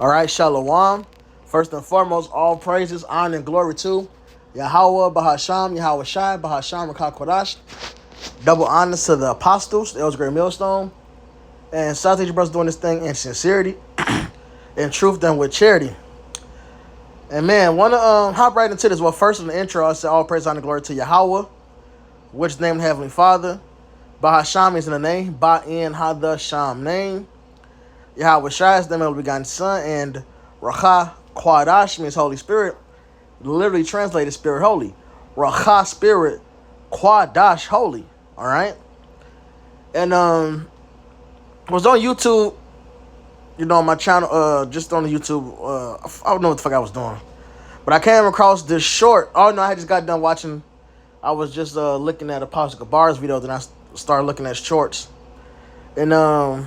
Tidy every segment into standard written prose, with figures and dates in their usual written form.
All right, Shalom. First and foremost, all praises, honor, and glory to Yahweh, Bahasham, Yahweh Shai, Bahasham, Rakah Kodash. Double honors to the apostles, the Elders Great Millstone, and South Asian brothers doing this thing in sincerity, in truth, and with charity. And man, want to hop right into this. Well, first in the intro, I said all praise, honor, and glory to Yahweh, which is named Heavenly Father. Bahasham is in the name, Ba'in Hadasham name. Yahweh Shai is the name of the begotten Son, and Rakah Quadash means Holy Spirit, literally translated Spirit Holy. Rakah Spirit, Quadash Holy. All right, and was on YouTube, on my channel, just on the YouTube. I don't know what the fuck I was doing, but I came across this short. Oh no, I just got done watching. I was just looking at Apostle Kabar's video, then I started looking at shorts, and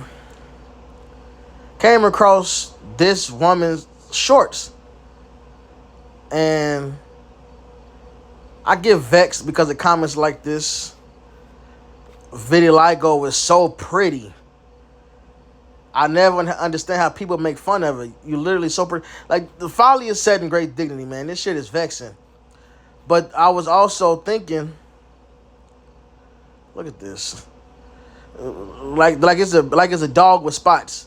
came across this woman's shorts, and I get vexed because of comments like this. Vitiligo is so pretty. I never understand how people make fun of it. You literally so pretty. Like, the folly is said in great dignity, man. This shit is vexing. But I was also thinking, look at this. Like it's a dog with spots.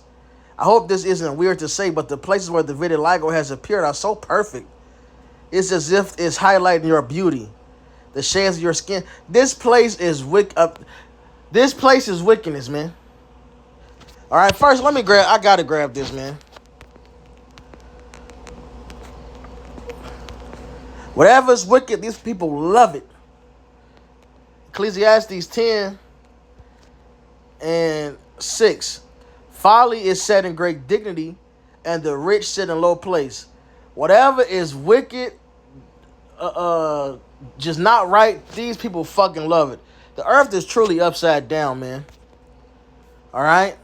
I hope this isn't weird to say, but the places where the vitiligo has appeared are so perfect. It's as if it's highlighting your beauty, the shades of your skin. This place is This place is wickedness, man. All right, first I gotta grab this, man. Whatever's wicked, these people love it. Ecclesiastes 10:6. Folly is set in great dignity, and the rich sit in low place. Whatever is wicked, just not right, these people fucking love it. The earth is truly upside down, man. All right?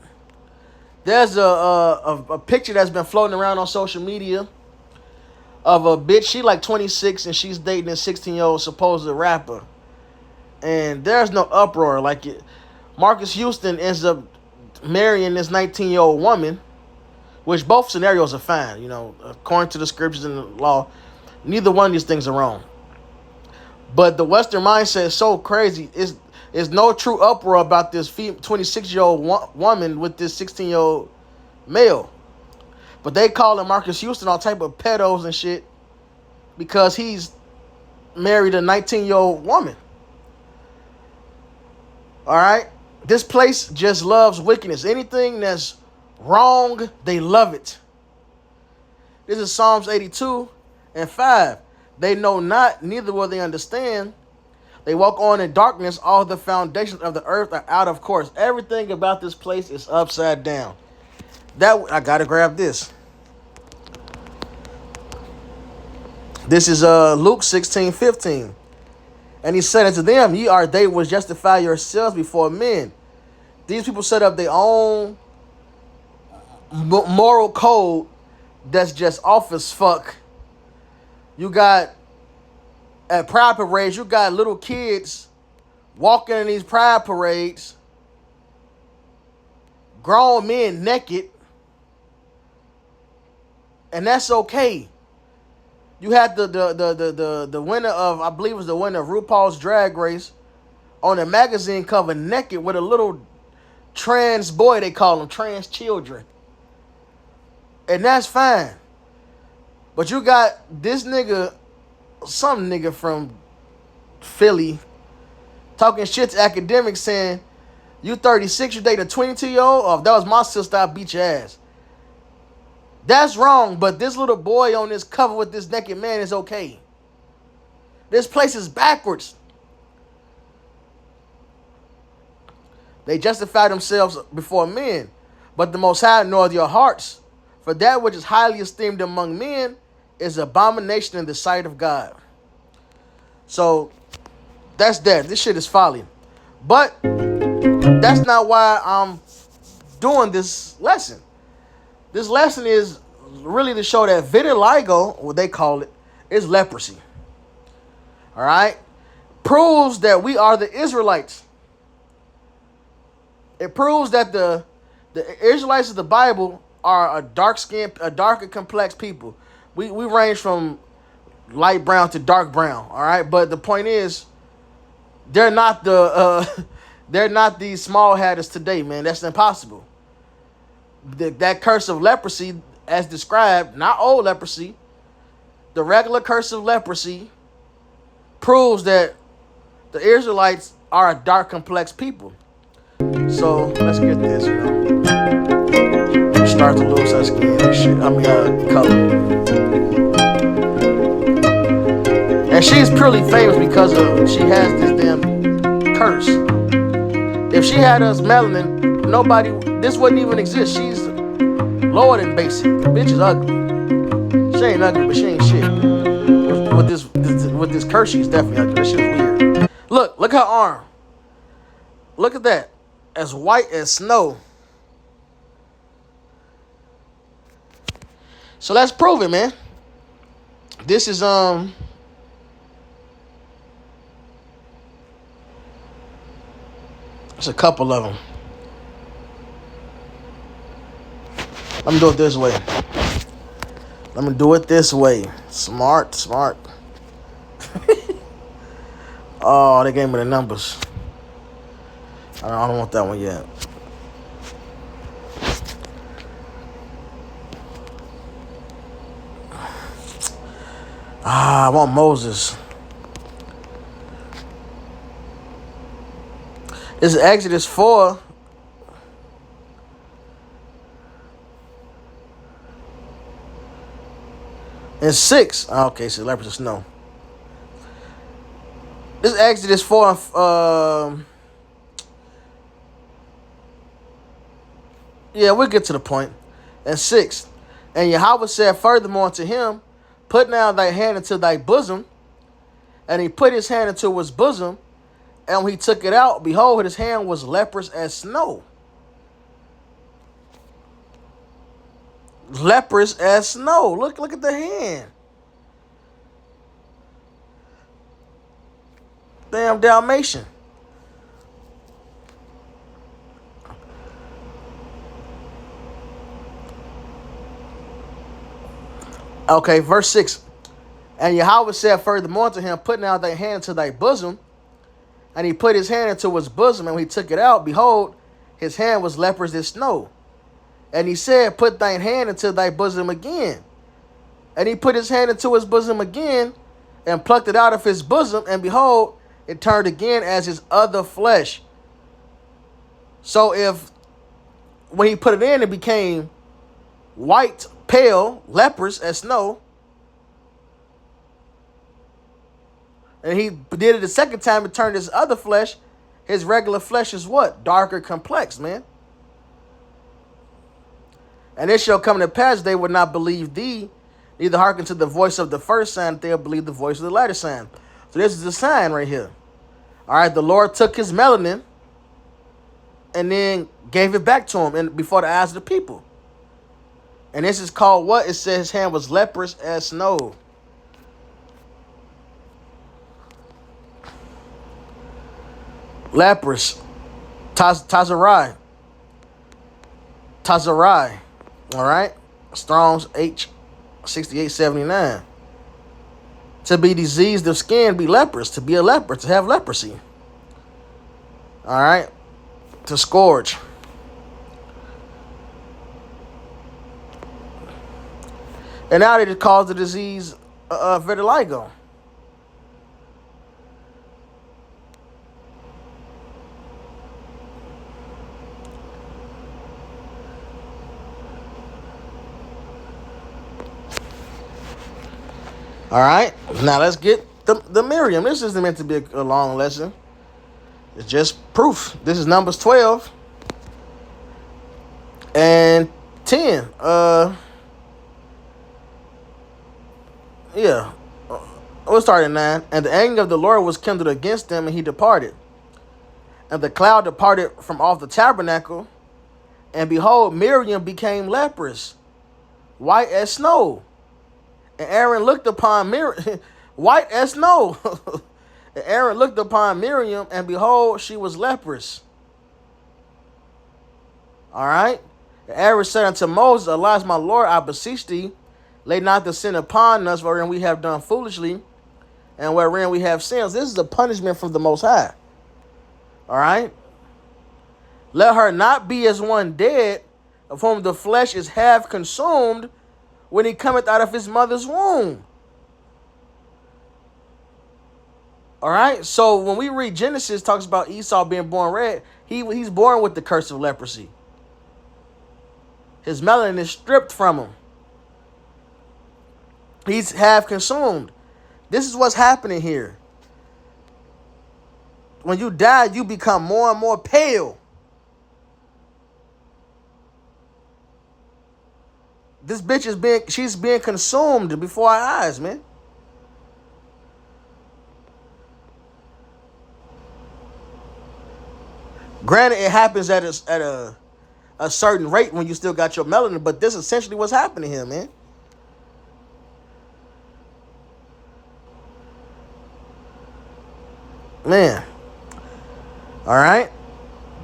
There's a picture that's been floating around on social media of a bitch. She like 26 and she's dating a 16-year-old supposed rapper. And there's no uproar. Like, Marcus Houston ends up marrying this 19-year-old woman, which both scenarios are fine. According to the scriptures and the law, neither one of these things are wrong. But the Western mindset is so crazy. There's no true uproar about this 26-year-old woman with this 16-year-old male. But they calling Marcus Houston all type of pedos and shit because he's married a 19-year-old woman. All right? This place just loves wickedness. Anything that's wrong, they love it. This is Psalms 82:5. They know not, neither will they understand. They walk on in darkness. All the foundations of the earth are out of course. Everything about this place is upside down. I gotta grab this. This is Luke 16:15. And he said unto them, ye are they which justify yourselves before men. These people set up their own moral code that's just off as fuck. You got, at pride parades, you got little kids walking in these pride parades, grown men naked, and that's okay. You had the winner of, I believe it was the winner of RuPaul's Drag Race, on a magazine cover naked with a little trans boy, they call them trans children. And that's fine. But you got this nigga, some nigga from Philly, talking shit to academics saying, you 36, you dating a 22-year-old? Oh, if that was my sister, I'd beat your ass. That's wrong, but this little boy on this cover with this naked man is okay. This place is backwards. They justify themselves before men, but the Most High knoweth your hearts. For that which is highly esteemed among men is abomination in the sight of God. So that's that. This shit is folly. But that's not why I'm doing this lesson. This lesson is really to show that vitiligo, what they call it, is leprosy. All right? Proves that we are the Israelites. It proves that the Israelites of the Bible are a darker complex people. We range from light brown to dark brown. All right, but the point is, they're not they're not these small hatters today, man. That's impossible. That curse of leprosy, as described, not old leprosy, the regular curse of leprosy, proves that the Israelites are a dark, complex people. So let's get this, Start to lose her skin and shit. Color. And she's purely famous because she has this damn curse. If she had us melanin, this wouldn't even exist. She's lower than basic. The bitch is ugly. She ain't ugly, but she ain't shit. With this curse, she's definitely ugly. That shit's weird. Look her arm. Look at that. As white as snow. So let's prove it, man. This is there's a couple of them. Let me do it this way. Smart. Oh, they gave me the numbers. I don't want that one yet. I want Moses. This is Exodus 4. And 6. Okay, so leopards of snow. This is Exodus 4. Yeah, we'll get to the point. And 6. And Yahweh said furthermore to him, put now thy hand into thy bosom. And he put his hand into his bosom. And when he took it out, behold, his hand was leprous as snow. Leprous as snow. Look at the hand. Damn Dalmatian. Okay, verse 6. And Yahweh said furthermore to him, put now thy hand into thy bosom. And he put his hand into his bosom, and when he took it out, behold, his hand was leprous as snow. And he said, put thine hand into thy bosom again. And he put his hand into his bosom again, and plucked it out of his bosom, and behold, it turned again as his other flesh. So when he put it in, it became white, pale, leprous as snow. And he did it the second time, it turned his other flesh. His regular flesh is what? Darker, complex, man. And it shall come to pass, they would not believe thee, neither hearken to the voice of the first sign, they'll believe the voice of the latter sign. So this is the sign right here. All right, the Lord took his melanin and then gave it back to him before the eyes of the people. And this is called what? It says his hand was leprous as snow. Leprous. Tazarai. All right. Strong's H 6879. To be diseased of skin, be leprous. To be a leper, to have leprosy. All right. To scourge. And now they cause the disease vitiligo. All right, now let's get the Miriam. This isn't meant to be a long lesson. It's just proof. This is Numbers 12 and 10. We'll start at 9. And the anger of the Lord was kindled against them, and he departed. And the cloud departed from off the tabernacle, and behold, Miriam became leprous, white as snow. And Aaron looked upon Miriam, white as snow. And Aaron looked upon Miriam, and behold, she was leprous. All right. Aaron said unto Moses, Alas, my Lord, I beseech thee, lay not the sin upon us wherein we have done foolishly, and wherein we have sins. This is a punishment from the Most High. All right? Let her not be as one dead, of whom the flesh is half consumed, when he cometh out of his mother's womb. All right? So when we read Genesis, it talks about Esau being born red. He's born with the curse of leprosy. His melanin is stripped from him. He's half consumed. This is what's happening here. When you die, you become more and more pale. This bitch she's being consumed before our eyes, man. Granted, it happens at a certain rate when you still got your melanin, but this is essentially what's happening here, man. Man. All right.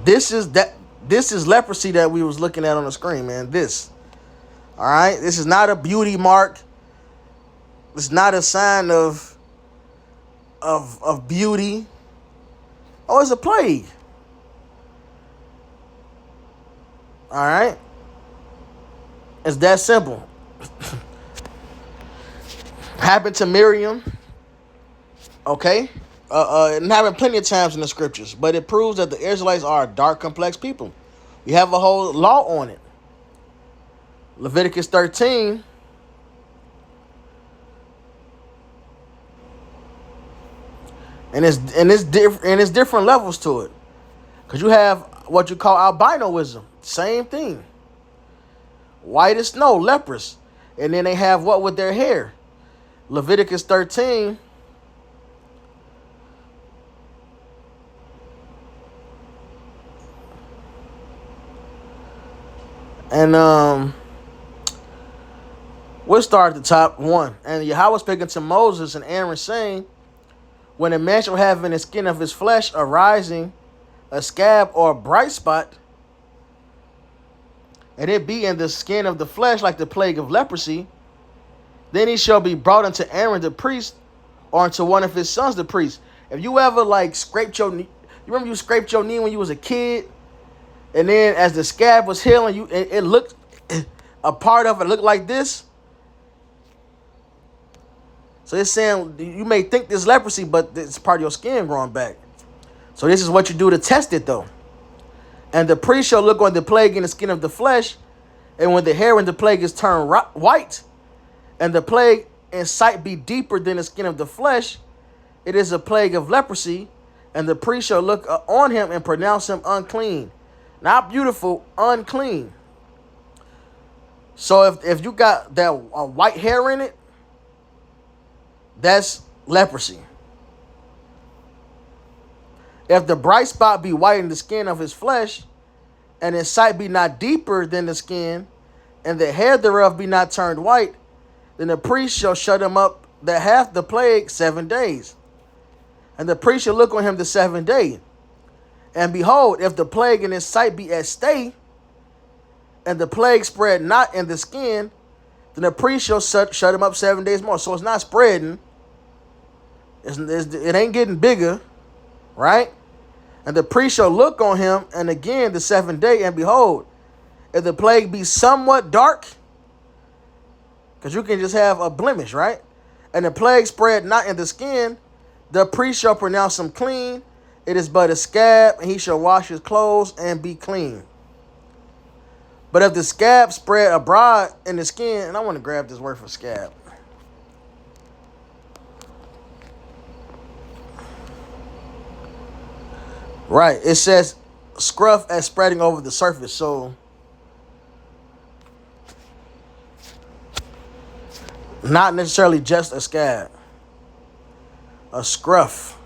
This is leprosy that we was looking at on the screen, man. This. All right. This is not a beauty mark. It's not a sign of beauty. Oh, it's a plague. All right. It's that simple. Happened to Miriam. Okay. It happened plenty of times in the scriptures, but it proves that the Israelites are a dark, complex people. We have a whole law on it. Leviticus 13. And it's different levels to it. Because you have what you call albinoism. Same thing. White as snow, leprous. And then they have what with their hair? Leviticus 13. And we'll start at the top. 1. And Yahweh speaking to Moses and Aaron, saying, when a man shall have in the skin of his flesh arising a scab or a bright spot, and it be in the skin of the flesh like the plague of leprosy, then he shall be brought unto Aaron the priest, or unto one of his sons the priest. If you ever scraped your knee, you remember you scraped your knee when you was a kid, and then as the scab was healing, it looked, a part of it looked like this. So it's saying you may think this leprosy, but it's part of your skin growing back. So this is what you do to test it, though. And the priest shall look on the plague in the skin of the flesh, and when the hair in the plague is turned white, and the plague in sight be deeper than the skin of the flesh, it is a plague of leprosy, and the priest shall look on him and pronounce him unclean. Not beautiful, unclean. So if you got that white hair in it, that's leprosy. If the bright spot be white in the skin of his flesh, and his sight be not deeper than the skin, and the hair thereof be not turned white, then the priest shall shut him up that hath the plague 7 days. And the priest shall look on him the 7th day. And behold, if the plague in his sight be at stay, and the plague spread not in the skin, then the priest shall shut him up 7 days more. So it's not spreading. It ain't getting bigger, right? And the priest shall look on him, and again the 7th day, and behold, if the plague be somewhat dark, because you can just have a blemish, right? And the plague spread not in the skin, the priest shall pronounce him clean. It is but a scab, and he shall wash his clothes and be clean. But if the scab spread abroad in the skin, and I want to grab this word for scab. Right, it says scruff as spreading over the surface, so not necessarily just a scab. A scruff.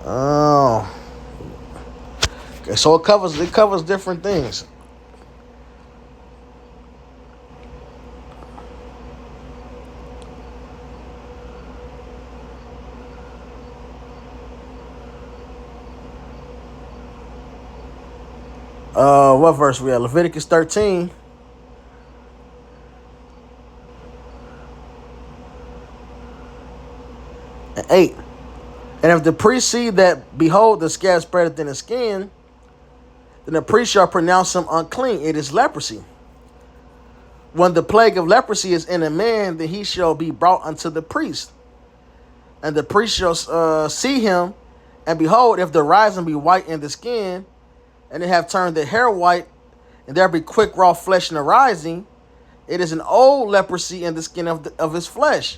Oh. Okay, so it covers different things. What verse we at? Leviticus 13 and 8. And if the priest see that, behold, the scab spreadeth in the skin, then the priest shall pronounce him unclean. It is leprosy. When the plague of leprosy is in a man, then he shall be brought unto the priest. And the priest shall see him, and behold, if the rising be white in the skin, and it have turned the hair white, and there be quick raw flesh in the rising, it is an old leprosy in the skin of his flesh.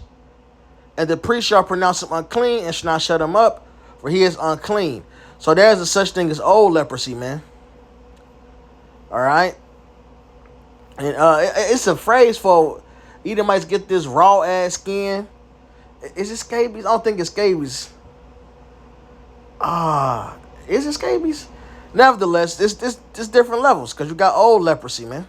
And the priest shall pronounce him unclean, and shall not shut him up, for he is unclean. So there's a such thing as old leprosy, man. All right? And it's a phrase for Edomites get this raw ass skin. Is it scabies? I don't think it's scabies. Is it scabies? Nevertheless, it's different levels because you got old leprosy, man.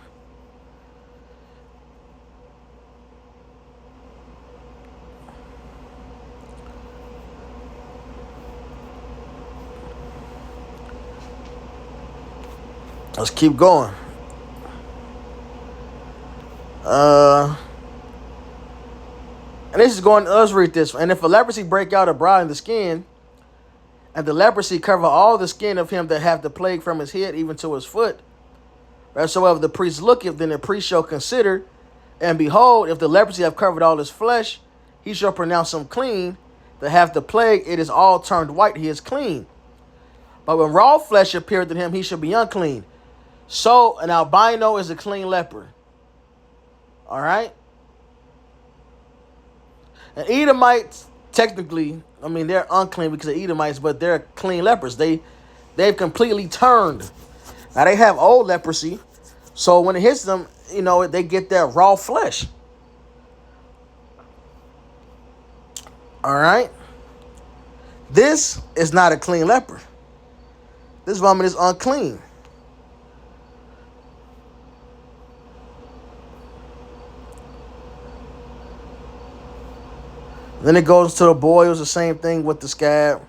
Let's keep going. And this is going. Let's read this. And if a leprosy break out abroad in the skin, and the leprosy cover all the skin of him that hath the plague from his head even to his foot, wheresoever the priest looketh, then the priest shall consider, and behold, if the leprosy have covered all his flesh, he shall pronounce him clean. That hath the plague, it is all turned white, he is clean. But when raw flesh appeareth in him, he shall be unclean. So an albino is a clean leper. All right. And Edomites, technically, I mean, they're unclean because they're Edomites, but they're clean lepers. They've completely turned. Now, they have old leprosy, so when it hits them, they get that raw flesh. All right? This is not a clean leper. This woman is unclean. Then it goes to the boils, the same thing with the scab.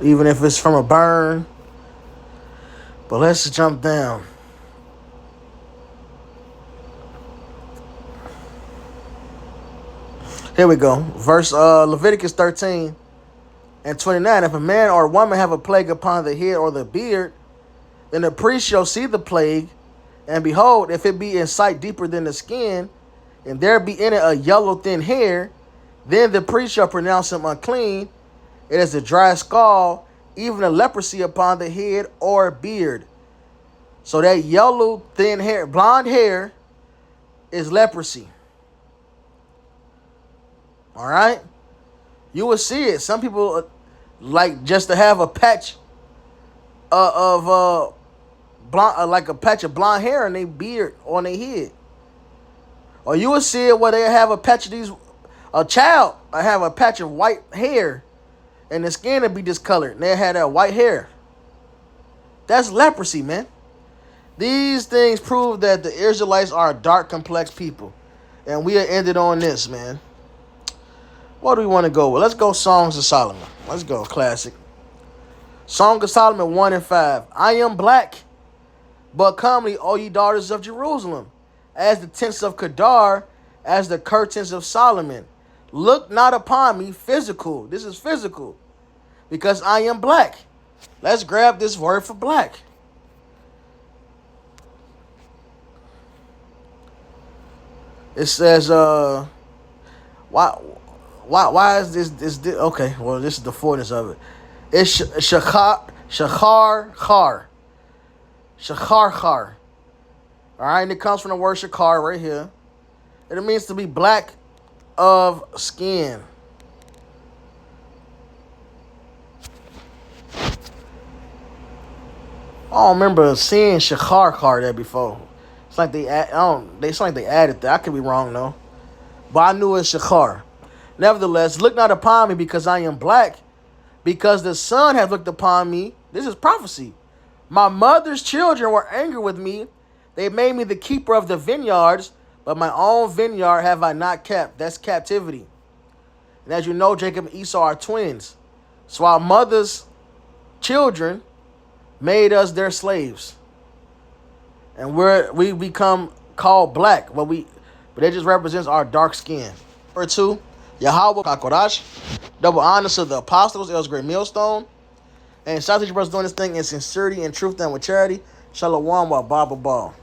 Even if it's from a burn. But let's jump down. Here we go. Verse Leviticus 13 and 29. If a man or a woman have a plague upon the head or the beard, then the priest shall see the plague, and behold, if it be in sight deeper than the skin, and there be in it a yellow thin hair, then the priest shall pronounce him unclean. It is a dry scald, even a leprosy upon the head or beard. So that yellow thin hair, blonde hair, is leprosy. All right, you will see it. Some people like just to have a patch of blonde, like a patch of blonde hair in their beard on their head, or you will see it where they have a patch of a child. I have a patch of white hair, and the skin will be discolored, and they had that white hair. That's leprosy, man. These things prove that the Israelites are a dark, complex people, and we are ended on this, man. What do we want to go with? Let's go Songs of Solomon. Let's go, classic. Song of Solomon 1 and 5. I am black, but comely, O ye daughters of Jerusalem, as the tents of Kedar, as the curtains of Solomon. Look not upon me, physical. This is physical, because I am black. Let's grab this word for black. It says, why is this okay, well, this is the fullness of it. It's shachar. All right, and it comes from the word shachar right here. And it means to be black of skin. I don't remember seeing shachar there before. It's like they added that. I could be wrong though. But I knew it's shachar. Nevertheless, look not upon me because I am black, because the sun hath looked upon me. This is prophecy. My mother's children were angry with me. They made me the keeper of the vineyards, but my own vineyard have I not kept. That's captivity. And as you know, Jacob and Esau are twins. So our mother's children made us their slaves. And we become called black, but it just represents our dark skin. Number 2, Yahweh Kakodash, double honors to the apostles, it was a great millstone. And shout out to you brothers doing this thing in sincerity and truth and with charity. Shalom wa baba ball.